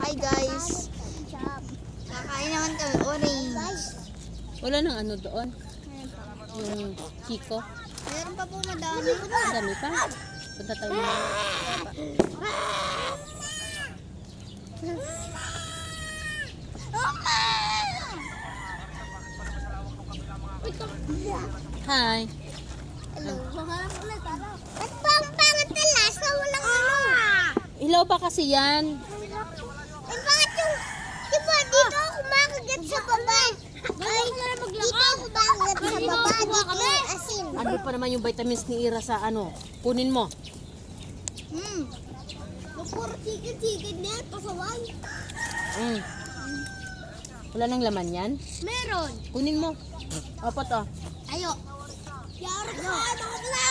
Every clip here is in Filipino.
Hi guys. Kakain naman kami orange. Wala nang ano doon. Yung Chico. Meron pa po madami. Dami pa. Punta tayo na. Hi. Hello. Ba't pa ang pangat na lasa? Walang ano. Ilaw pa kasi yan. Bakit yung... Diba dito ako makagat sa baba? Ay, dito ako makagat sa baba. Dito yung asin. Ano pa naman yung vitamins ni Ira sa ano? Kunin mo. Puro chicken na yan. Pasaway. Wala nang laman yan? Meron. Kunin mo. Opo to. Ayo. Yaro ka. Ano ka na?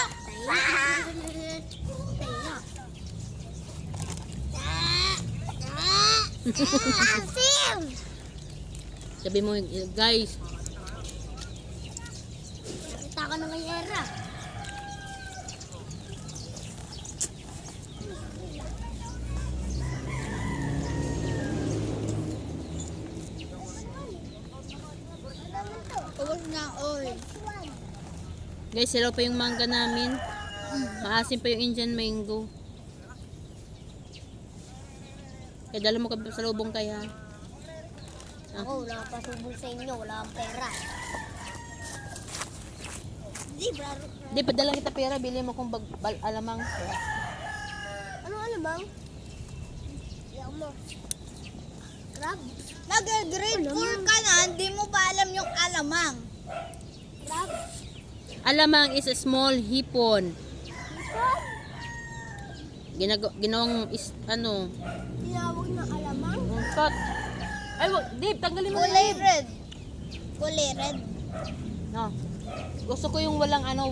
Asim! Sabi mo, guys. Nakita ka na kay Era. Huwag na orange. Guys, sila pa yung mangga namin. Maasim pa yung Indian mango. Kaya dala mo sa lubong kaya. Ako, wala akong pasubong sa inyo. Wala akong pera. Di, braro. Di, padala kita pera. Bili mo kung alamang. Ano alamang? Iyak mo. Crab? Nag-grade 4 ka na, hindi mo ba alam yung alamang? Crab? Alamang is a small hipon. Ginawang ano. Tinawag na alamang? Cut. Ay, wag. Di, tanggalin mo Kulay na. red. Kulay red. No. Gusto ko yung walang ano,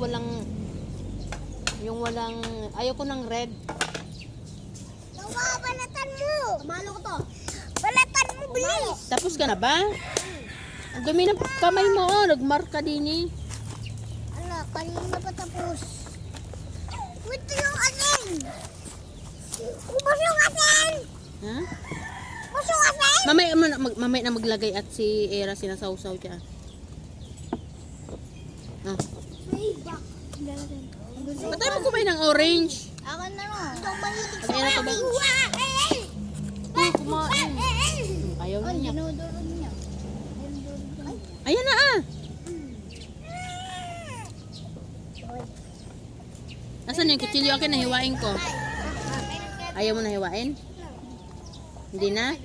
ayaw ko ng red. Nawa, balatan mo! Pamalo ko to. Balatan mo, bilis! Tapos ka na ba? Ang dumi ng kamay mo, oh. Nagmarka din eh. Ala, kanina pa tapos. Ito yung asin! Ubos yung asin! Ha? Ubos yung asin! Mamaya na maglagay at si Era sinasawsaw siya. Ah. Ba't tayo kumain ng orange? Ako na no. Ito mahilig Ano yan, ito ba? Uy, kumain. Ayaw na niya. Dinudurog niya. Ayan na ah. Nasaan yung kutsilyo? Akin na hiwain ko. Ayaw mo na hiwain? Hindi na?